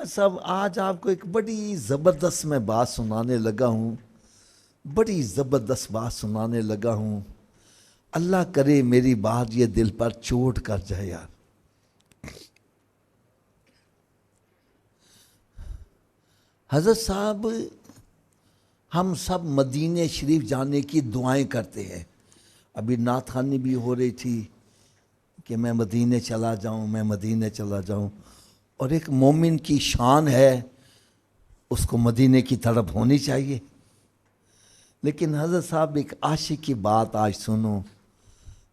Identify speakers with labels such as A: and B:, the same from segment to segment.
A: صاحب آج آپ کو ایک بڑی زبردست میں بات سنانے لگا ہوں، بڑی زبردست بات سنانے لگا ہوں۔ اللہ کرے میری بات یہ دل پر چوٹ کر جائے یار۔ حضرت صاحب ہم سب مدینہ شریف جانے کی دعائیں کرتے ہیں۔ ابھی نعت خوانی بھی ہو رہی تھی کہ میں مدینہ چلا جاؤں، میں مدینہ چلا جاؤں، اور ایک مومن کی شان ہے اس کو مدینہ کی طرف ہونی چاہیے۔ لیکن حضرت صاحب ایک عاشق کی بات آج سنو،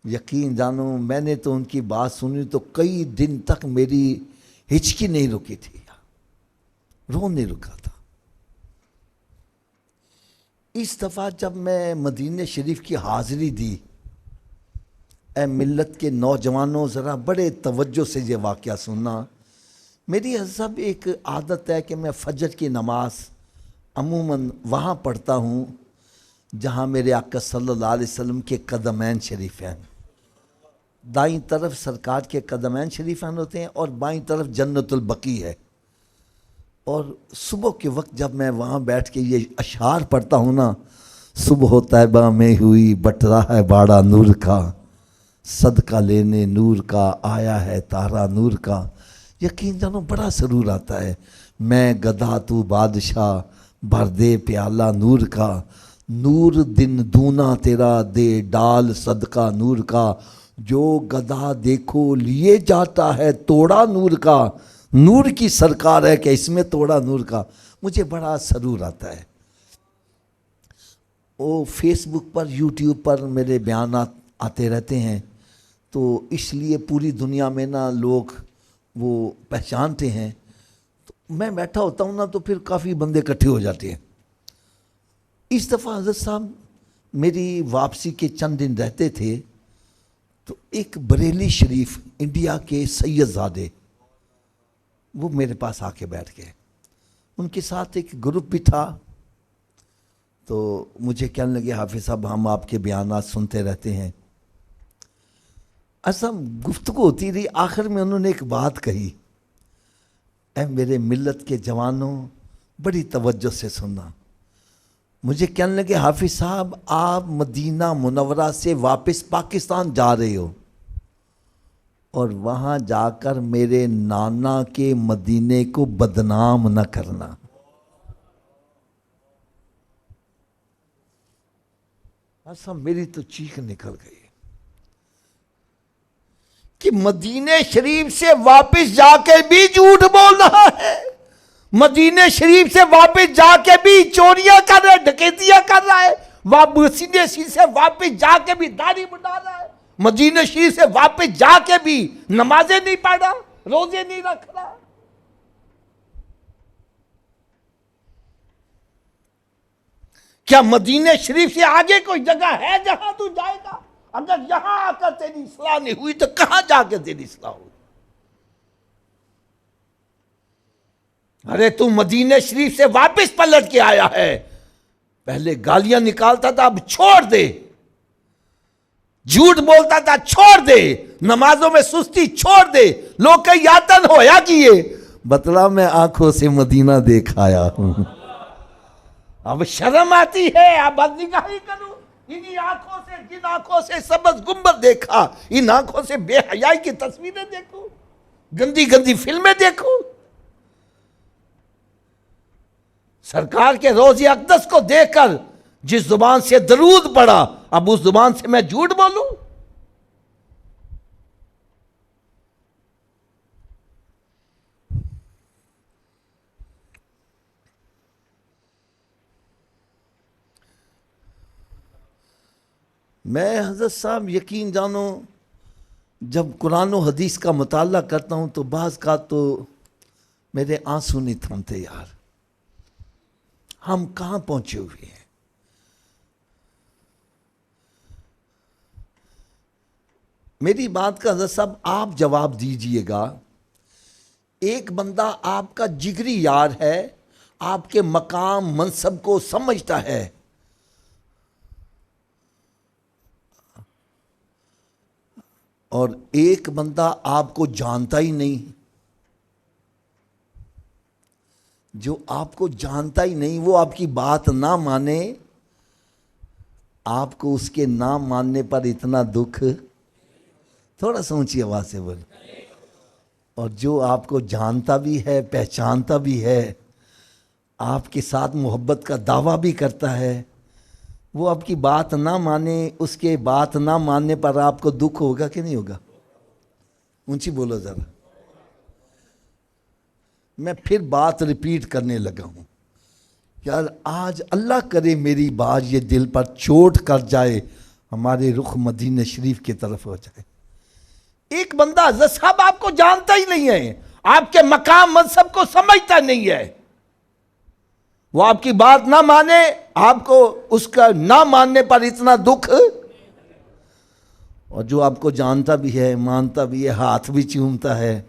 A: یقین جانو میں نے تو ان کی بات سنی تو کئی دن تک میری ہچکی نہیں رکی تھی، رو نہیں رکا تھا۔ اس دفعہ جب میں مدینہ شریف کی حاضری دی، اے ملت کے نوجوانوں ذرا بڑے توجہ سے یہ واقعہ سننا۔ میری حضرت صاحب ایک عادت ہے کہ میں فجر کی نماز عموماً وہاں پڑھتا ہوں جہاں میرے آقا صلی اللہ علیہ وسلم کے قدمین شریف ہیں۔ دائیں طرف سرکار کے قدمین شریفین ہوتے ہیں اور بائیں طرف جنت البقیع ہے۔ اور صبح کے وقت جب میں وہاں بیٹھ کے یہ اشعار پڑھتا ہوں نا، صبح طیبہ میں ہوئی بٹرا ہے باڑا نور کا، صدقہ لینے نور کا آیا ہے تارا نور کا، یقین جانو بڑا سرور آتا ہے۔ میں گدھا تو بادشاہ بھر دے پیالہ نور کا، نور دن دونا تیرا دے ڈال صدقہ نور کا، جو گدھا دیکھو لیے جاتا ہے توڑا نور کا، نور کی سرکار ہے کہ اس میں توڑا نور کا۔ مجھے بڑا سرور آتا ہے۔ وہ فیس بک پر یوٹیوب پر میرے بیانات آتے رہتے ہیں، تو اس لیے پوری دنیا میں نا لوگ وہ پہچانتے ہیں۔ تو میں بیٹھا ہوتا ہوں نا تو پھر کافی بندے اکٹھے ہو جاتے ہیں۔ اس دفعہ حضرت صاحب میری واپسی کے چند دن رہتے تھے تو ایک بریلی شریف انڈیا کے سید زادے وہ میرے پاس آ کے بیٹھ گئے۔ ان کے ساتھ ایک گروپ بھی تھا، تو مجھے کہنے لگے حافظ صاحب ہم آپ کے بیانات سنتے رہتے ہیں۔ اصل گفتگو ہوتی رہی، آخر میں انہوں نے ایک بات کہی، اے میرے ملت کے جوانوں بڑی توجہ سے سننا۔ مجھے کہنے لگے حافظ صاحب آپ مدینہ منورہ سے واپس پاکستان جا رہے ہو، اور وہاں جا کر میرے نانا کے مدینے کو بدنام نہ کرنا۔ ایسا میری تو چیخ نکل گئی کہ مدینہ شریف سے واپس جا کے بھی جھوٹ بول رہا ہے، مدینہ شریف سے واپس جا کے بھی چوریاں کر رہا ہے، ڈکیتیاں کر رہا ہے، مدینہ شریف سے واپس جا کے بھی داڑھی بڑھا رہا ہے، مدینہ شریف سے واپس جا کے بھی نمازیں نہیں پڑھ رہا، روزے نہیں رکھ رہا۔ کیا مدینہ شریف سے آگے کوئی جگہ ہے جہاں تو جائے گا؟ اگر یہاں آ کر تیری اصلاح نہیں ہوئی تو کہاں جا کے تیری اصلاح ہوئی؟ ارے تو مدینہ شریف سے واپس پلٹ کے آیا ہے، پہلے گالیاں نکالتا تھا اب چھوڑ دے، جھوٹ بولتا تھا چھوڑ دے، نمازوں میں سستی چھوڑ دے، لوگ کہ یاتن ہویا کیے، بتلا میں آنکھوں سے مدینہ دیکھ آیا ہوں۔ اب شرم آتی ہے، اب بدنگاہی کروں، انہی آنکھوں سے، جن آنکھوں سے سبز گنبد دیکھا، ان آنکھوں سے بے حیائی کی تصویریں دیکھوں، گندی گندی فلمیں دیکھوں، سرکار کے روض اقدس کو دیکھ کر جس زبان سے درود پڑا اب اس زبان سے میں جھوٹ بولوں؟ میں حضرت صاحب یقین جانو جب قرآن و حدیث کا مطالعہ کرتا ہوں تو بعض کا تو میرے آنسو نہیں تھمتے یار۔ ہم کہاں پہنچے ہوئے ہیں؟ میری بات کا حضرت صاحب آپ جواب دیجئے گا۔ ایک بندہ آپ کا جگری یار ہے، آپ کے مقام منصب کو سمجھتا ہے، اور ایک بندہ آپ کو جانتا ہی نہیں، جو آپ کو جانتا ہی نہیں وہ آپ کی بات نہ مانے، آپ کو اس کے نہ ماننے پر اتنا دکھ، تھوڑا سا اونچی آواز سے بولو، اور جو آپ کو جانتا بھی ہے، پہچانتا بھی ہے، آپ کے ساتھ محبت کا دعویٰ بھی کرتا ہے، وہ آپ کی بات نہ مانے، اس کے بات نہ ماننے پر آپ کو دکھ ہوگا کہ نہیں ہوگا؟ اونچی بولو ذرا۔ میں پھر بات ریپیٹ کرنے لگا ہوں، یار آج اللہ کرے میری بات یہ دل پر چوٹ کر جائے، ہمارے رخ مدینہ شریف کی طرف ہو جائے۔ ایک بندہ حضرت صاحب آپ کو جانتا ہی نہیں ہے، آپ کے مقام منصب کو سمجھتا نہیں ہے، وہ آپ کی بات نہ مانے، آپ کو اس کا نہ ماننے پر اتنا دکھ، اور جو آپ کو جانتا بھی ہے، مانتا بھی ہے، ہاتھ بھی چومتا ہے،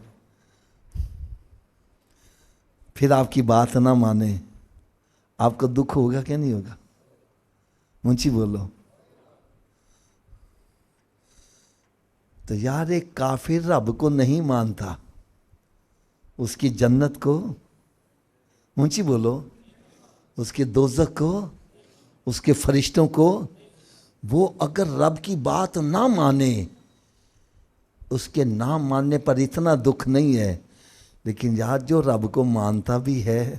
A: پھر آپ کی بات نہ مانے، آپ کو دکھ ہوگا کہ نہیں ہوگا؟ اونچی بولو۔ تو یار ایک کافر رب کو نہیں مانتا، اس کی جنت کو، اونچی بولو، اس کے دوزخ کو، اس کے فرشتوں کو، وہ اگر رب کی بات نہ مانے، اس کے نہ ماننے پر اتنا دکھ نہیں ہے، لیکن یار جو رب کو مانتا بھی ہے،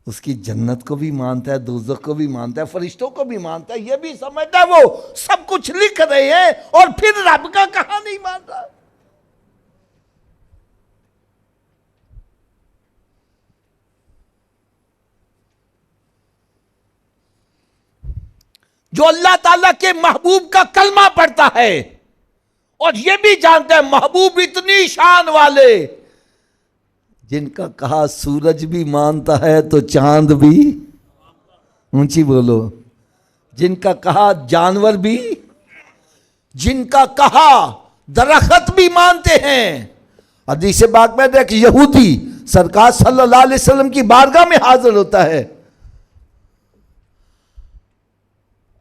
A: اس کی جنت کو بھی مانتا ہے، دوزخ کو بھی مانتا ہے، فرشتوں کو بھی مانتا ہے، یہ بھی سمجھتا ہے وہ سب کچھ لکھ رہے ہیں، اور پھر رب کا کہاں نہیں مان رہا؟ جو اللہ تعالیٰ کے محبوب کا کلمہ پڑھتا ہے، اور یہ بھی جانتا ہے محبوب اتنی شان والے، جن کا کہا سورج بھی مانتا ہے تو چاند بھی، اونچی بولو، جن کا کہا جانور بھی، جن کا کہا درخت بھی مانتے ہیں۔ حدیث پاک میں ایک یہودی سرکار صلی اللہ علیہ وسلم کی بارگاہ میں حاضر ہوتا ہے،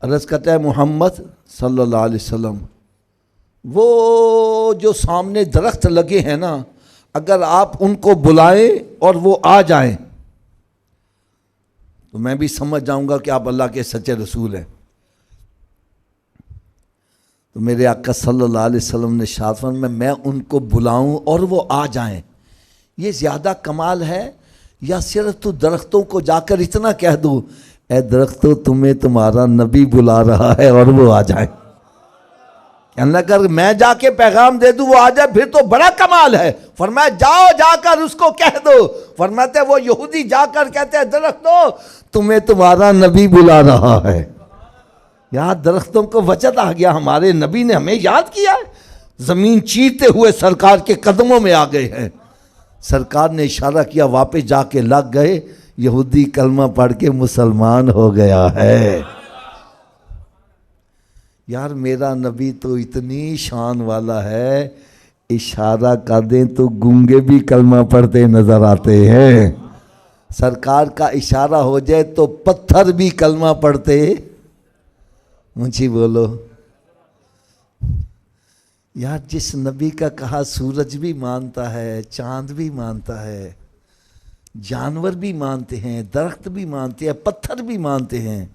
A: عرض کرتا ہے محمد صلی اللہ علیہ وسلم، وہ جو سامنے درخت لگے ہیں نا، اگر آپ ان کو بلائیں اور وہ آ جائیں تو میں بھی سمجھ جاؤں گا کہ آپ اللہ کے سچے رسول ہیں۔ تو میرے آقا صلی اللہ علیہ وسلم نے ارشاد فرمایا میں ان کو بلاؤں اور وہ آ جائیں، یہ زیادہ کمال ہے، یا صرف تو درختوں کو جا کر اتنا کہہ دو اے درختوں تمہیں تمہارا نبی بلا رہا ہے اور وہ آ جائیں؟ کہنے لگا میں جا کے پیغام دے دوں وہ آ جائے پھر تو بڑا کمال ہے۔ فرمایا جاؤ جا کر اس کو کہہ دو۔ فرماتے وہ یہودی جا کر کہتے ہیں درختوں تمہیں تمہارا نبی بلا رہا ہے۔ یہاں درختوں کو وجد آ گیا، ہمارے نبی نے ہمیں یاد کیا ہے، زمین چیرتے ہوئے سرکار کے قدموں میں آ گئے ہیں۔ سرکار نے اشارہ کیا، واپس جا کے لگ گئے، یہودی کلمہ پڑھ کے مسلمان ہو گیا ہے۔ یار میرا نبی تو اتنی شان والا ہے، اشارہ کر دیں تو گونگے بھی کلمہ پڑھتے نظر آتے ہیں، سرکار کا اشارہ ہو جائے تو پتھر بھی کلمہ پڑھتے، اونچی بولو۔ یار جس نبی کا کہا سورج بھی مانتا ہے، چاند بھی مانتا ہے، جانور بھی مانتے ہیں، درخت بھی مانتے ہیں، پتھر بھی مانتے ہیں،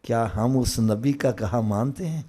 A: کیا ہم اس نبی کا کہا مانتے ہیں؟